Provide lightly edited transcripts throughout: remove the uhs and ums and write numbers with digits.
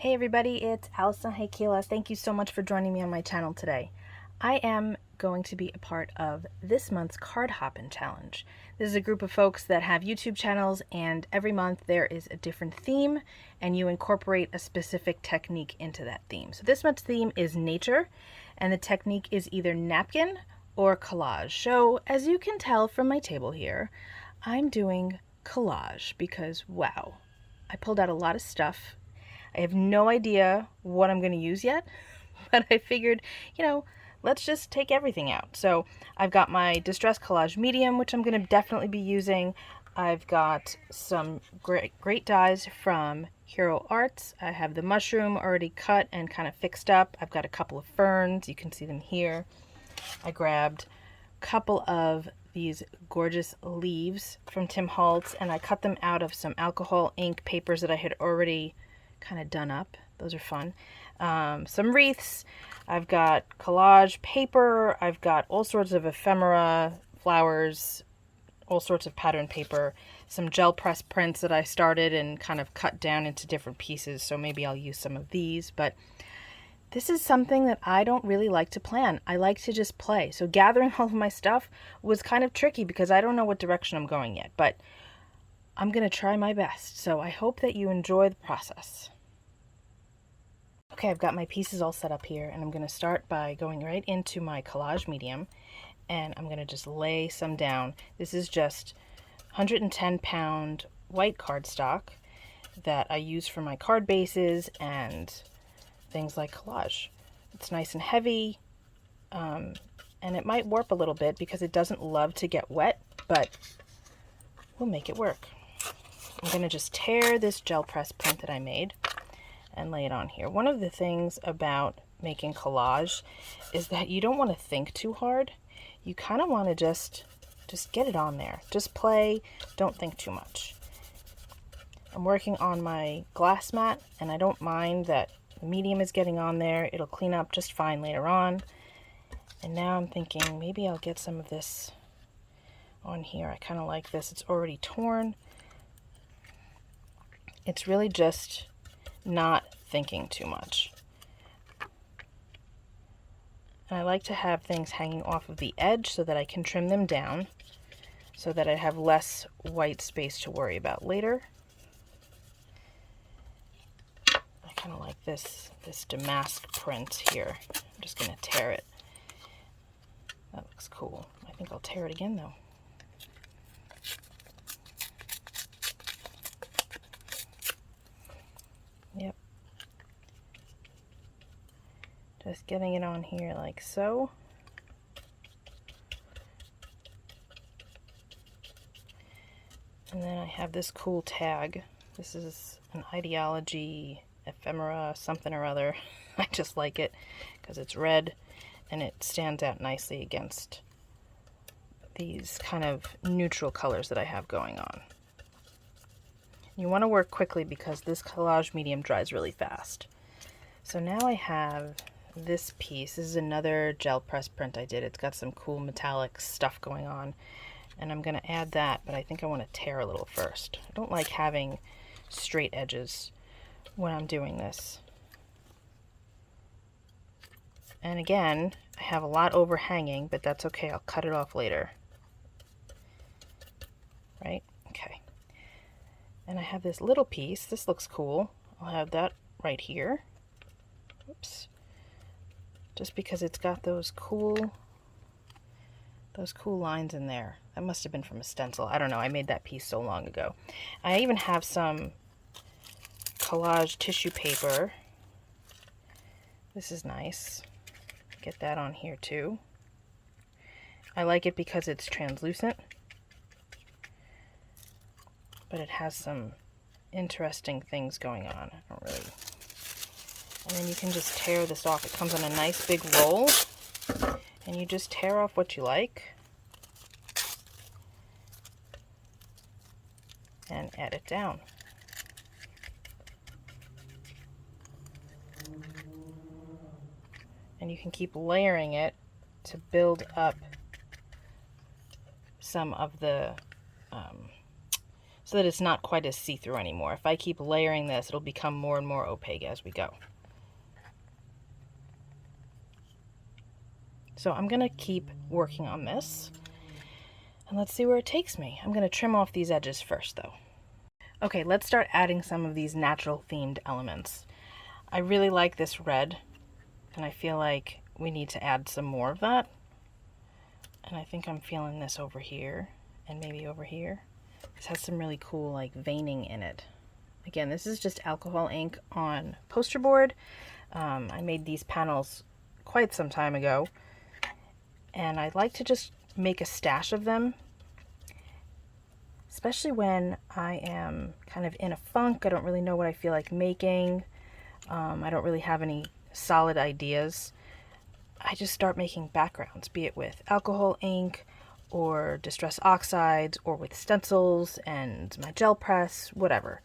Hey everybody, it's Alison Heikkila. Thank you so much for joining me on my channel today. I am going to be a part of this month's Card Hoppin challenge. This is a group of folks that have YouTube channels, and every month there is a different theme and you incorporate a specific technique into that theme. So this month's theme is nature, and the technique is either napkin or collage. So as you can tell from my table here, I'm doing collage because wow, I pulled out a lot of stuff. I have no idea what I'm going to use yet, but I figured, let's just take everything out. So I've got my Distress Collage Medium, which I'm going to definitely be using. I've got some great dies from Hero Arts. I have the mushroom already cut and kind of fixed up. I've got a couple of ferns. You can see them here. I grabbed a couple of these gorgeous leaves from Tim Holtz, and I cut them out of some alcohol ink papers that I had already kind of done up. Those are fun. Some wreaths. I've got collage paper. I've got all sorts of ephemera, flowers, all sorts of pattern paper, some gel press prints that I started and kind of cut down into different pieces, so maybe I'll use some of these. But this is something that I don't really like to plan. I like to just play. So gathering all of my stuff was kind of tricky because I don't know what direction I'm going yet, but I'm going to try my best. So I hope that you enjoy the process. Okay, I've got my pieces all set up here, and I'm going to start by going right into my collage medium, and I'm going to just lay some down. This is just 110-pound white cardstock that I use for my card bases and things like collage. It's nice and heavy, and it might warp a little bit because it doesn't love to get wet, but we'll make it work. I'm going to just tear this gel press print that I made and lay it on here. One of the things about making collage is that you don't want to think too hard. You kind of want to just get it on there. Just play, don't think too much. I'm working on my glass mat, and I don't mind that the medium is getting on there. It'll clean up just fine later on. And now I'm thinking maybe I'll get some of this on here. I kind of like this. It's already torn. It's really just not thinking too much. And I like to have things hanging off of the edge so that I can trim them down so that I have less white space to worry about later. I kind of like this damask print here. I'm just going to tear it. That looks cool. I think I'll tear it again though. Yep. Just getting it on here like so. And then I have this cool tag. This is an idea-ology, ephemera, something or other. I just like it because it's red and it stands out nicely against these kind of neutral colors that I have going on. You want to work quickly because this collage medium dries really fast. So now I have this piece. This is another gel press print I did. It's got some cool metallic stuff going on, and I'm going to add that, but I think I want to tear a little first. I don't like having straight edges when I'm doing this. And again, I have a lot overhanging, but that's okay. I'll cut it off later. Right? Okay. And I have this little piece. This looks cool. I'll have that right here. Oops. Just because it's got those cool lines in there. That must have been from a stencil. I don't know. I made that piece so long ago. I even have some collage tissue paper. This is nice. Get that on here too. I like it because it's translucent, but it has some interesting things going on. I don't really... And then you can just tear this off. It comes on a nice big roll, and you just tear off what you like and add it down. And you can keep layering it to build up some of the so that it's not quite as see-through anymore. If I keep layering this, it'll become more and more opaque as we go. So I'm going to keep working on this, and let's see where it takes me. I'm going to trim off these edges first, though. Okay, let's start adding some of these natural themed elements. I really like this red, and I feel like we need to add some more of that. And I think I'm feeling this over here, and maybe over here. This has some really cool like veining in it. Again, this is just alcohol ink on poster board. I made these panels quite some time ago, and I like to just make a stash of them, especially when I am kind of in a funk. I don't really know what I feel like making. I don't really have any solid ideas. I just start making backgrounds, be it with alcohol ink or distress oxides or with stencils and my gel press, whatever.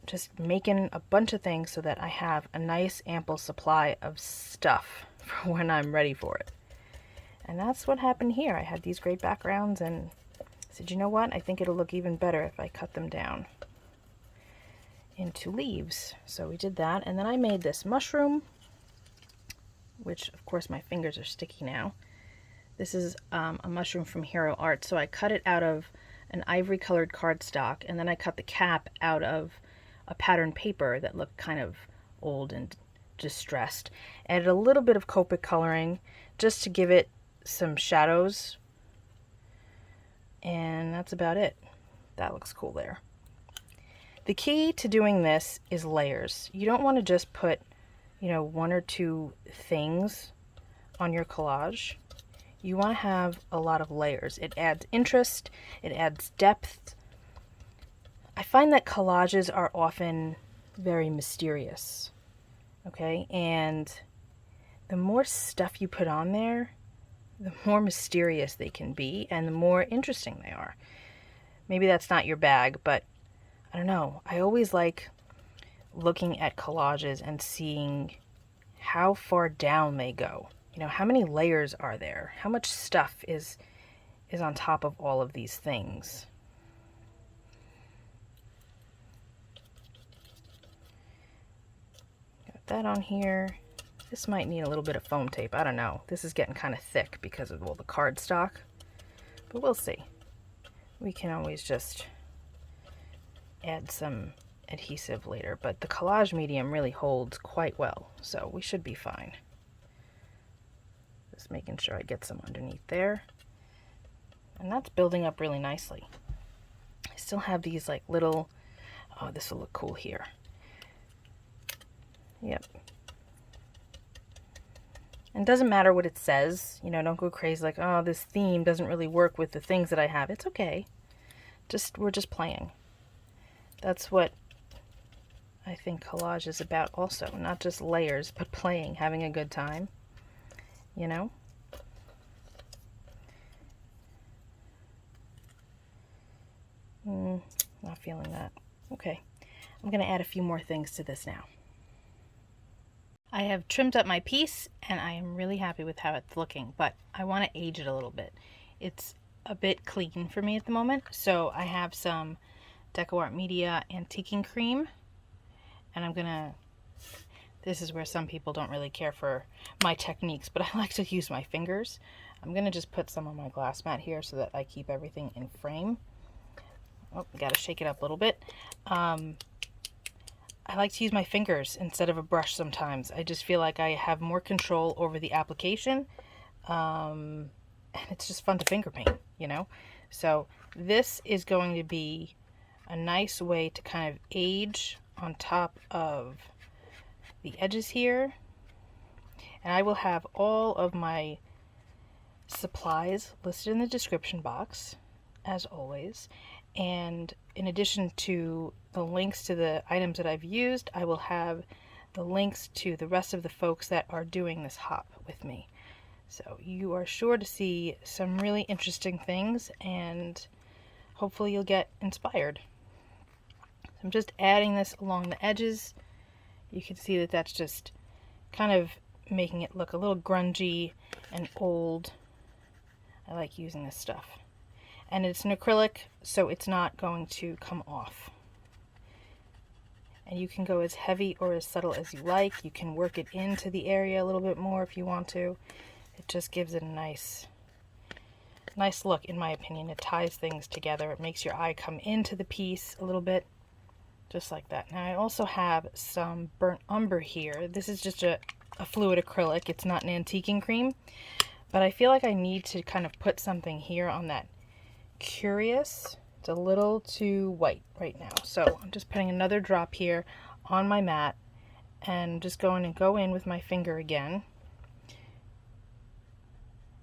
Just making a bunch of things so that I have a nice ample supply of stuff for when I'm ready for it. And that's what happened here. I had these great backgrounds and I said, you know what? I think it'll look even better if I cut them down into leaves. So we did that, and then I made this mushroom, which of course my fingers are sticky now. This is a mushroom from Hero Art. So I cut it out of an ivory colored cardstock, and then I cut the cap out of a pattern paper that looked kind of old and distressed. Added a little bit of Copic coloring just to give it some shadows, and that's about it. That looks cool there. The key to doing this is layers. You don't want to just put, one or two things on your collage. You want to have a lot of layers. It adds interest, it adds depth. I find that collages are often very mysterious, okay? And the more stuff you put on there, the more mysterious they can be and the more interesting they are. Maybe that's not your bag, but I don't know. I always like looking at collages and seeing how far down they go. How many layers are there? How much stuff is on top of all of these things? Got that on here. This might need a little bit of foam tape. I don't know. This is getting kind of thick because of all the cardstock, but we'll see. We can always just add some adhesive later, but the collage medium really holds quite well, so we should be fine. Just making sure I get some underneath there, and that's building up really nicely. I still have these like little, oh, this will look cool here. Yep. And it doesn't matter what it says, don't go crazy like, oh, this theme doesn't really work with the things that I have. It's okay. We're just playing. That's what I think collage is about also. Not just layers, but playing, having a good time, Not feeling that. Okay. I'm going to add a few more things to this now. I have trimmed up my piece and I am really happy with how it's looking, but I want to age it a little bit. It's a bit clean for me at the moment, so I have some DecoArt Media Antiquing Cream, and I'm gonna, this is where some people don't really care for my techniques, but I like to use my fingers. I'm gonna just put some on my glass mat here so that I keep everything in frame. Oh, gotta shake it up a little bit. I like to use my fingers instead of a brush sometimes. I just feel like I have more control over the application, and it's just fun to finger paint, So this is going to be a nice way to kind of age on top of the edges here. And I will have all of my supplies listed in the description box, as always. And in addition to the links to the items that I've used, I will have the links to the rest of the folks that are doing this hop with me. So you are sure to see some really interesting things, and hopefully you'll get inspired. So I'm just adding this along the edges. You can see that that's just kind of making it look a little grungy and old. I like using this stuff. And it's an acrylic, so it's not going to come off. And you can go as heavy or as subtle as you like. You can work it into the area a little bit more if you want to. It just gives it a nice look, in my opinion. It ties things together. It makes your eye come into the piece a little bit, just like that. Now I also have some burnt umber here. This is just a fluid acrylic. It's not an antiquing cream, but I feel like I need to kind of put something here on that Curious. It's a little too white right now, so I'm just putting another drop here on my mat and just going to go in with my finger again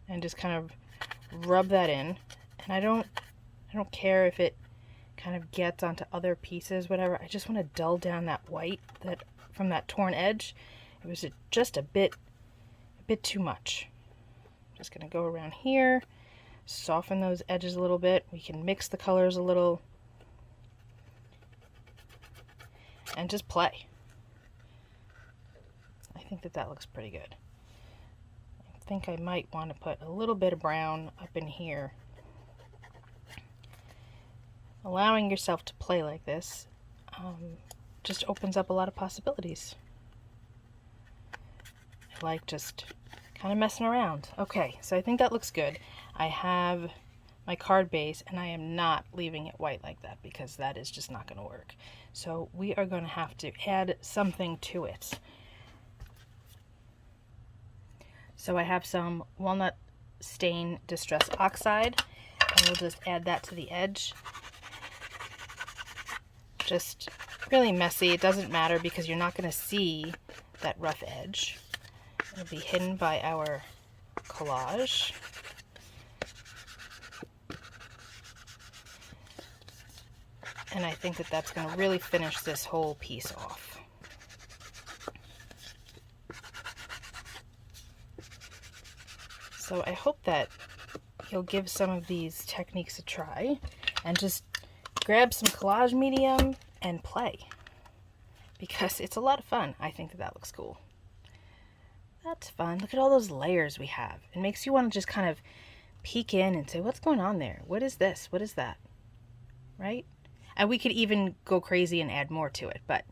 and just kind of rub that in. And I don't care if it kind of gets onto other pieces, whatever. I just want to dull down that white that from that torn edge. It was just a bit too much. Just gonna go around here, soften those edges a little bit. We can mix the colors a little and just play. I think that looks pretty good. I think I might want to put a little bit of brown up in here. Allowing yourself to play like this just opens up a lot of possibilities. I like just kind of messing around. Okay, so I think that looks good. I have my card base and I am not leaving it white like that because that is just not going to work. So we are going to have to add something to it. So I have some Walnut Stain Distress Oxide and we'll just add that to the edge. Just really messy. It doesn't matter because you're not going to see that rough edge. It'll be hidden by our collage. And I think that that's going to really finish this whole piece off. So I hope that you'll give some of these techniques a try and just grab some collage medium and play, because it's a lot of fun. I think that looks cool. That's fun. Look at all those layers we have. It makes you want to just kind of peek in and say, what's going on there? What is this? What is that? Right? And we could even go crazy and add more to it, but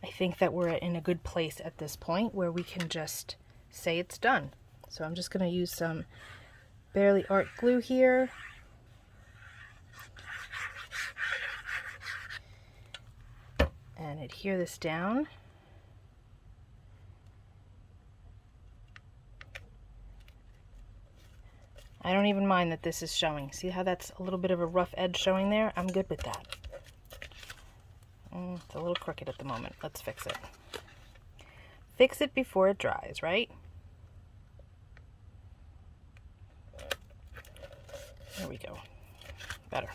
I think that we're in a good place at this point where we can just say it's done. So I'm just going to use some Barely Art glue here. And adhere this down. I don't even mind that this is showing. See how that's a little bit of a rough edge showing there? I'm good with that. It's a little crooked at the moment. Let's fix it. Fix it before it dries, right? There we go. Better.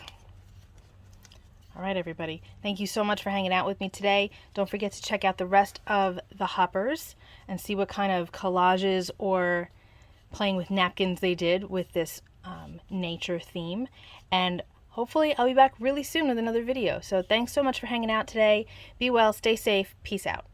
All right, everybody. Thank you so much for hanging out with me today. Don't forget to check out the rest of the hoppers and see what kind of collages or playing with napkins they did with this nature theme. And hopefully I'll be back really soon with another video. So thanks so much for hanging out today. Be well, stay safe, peace out.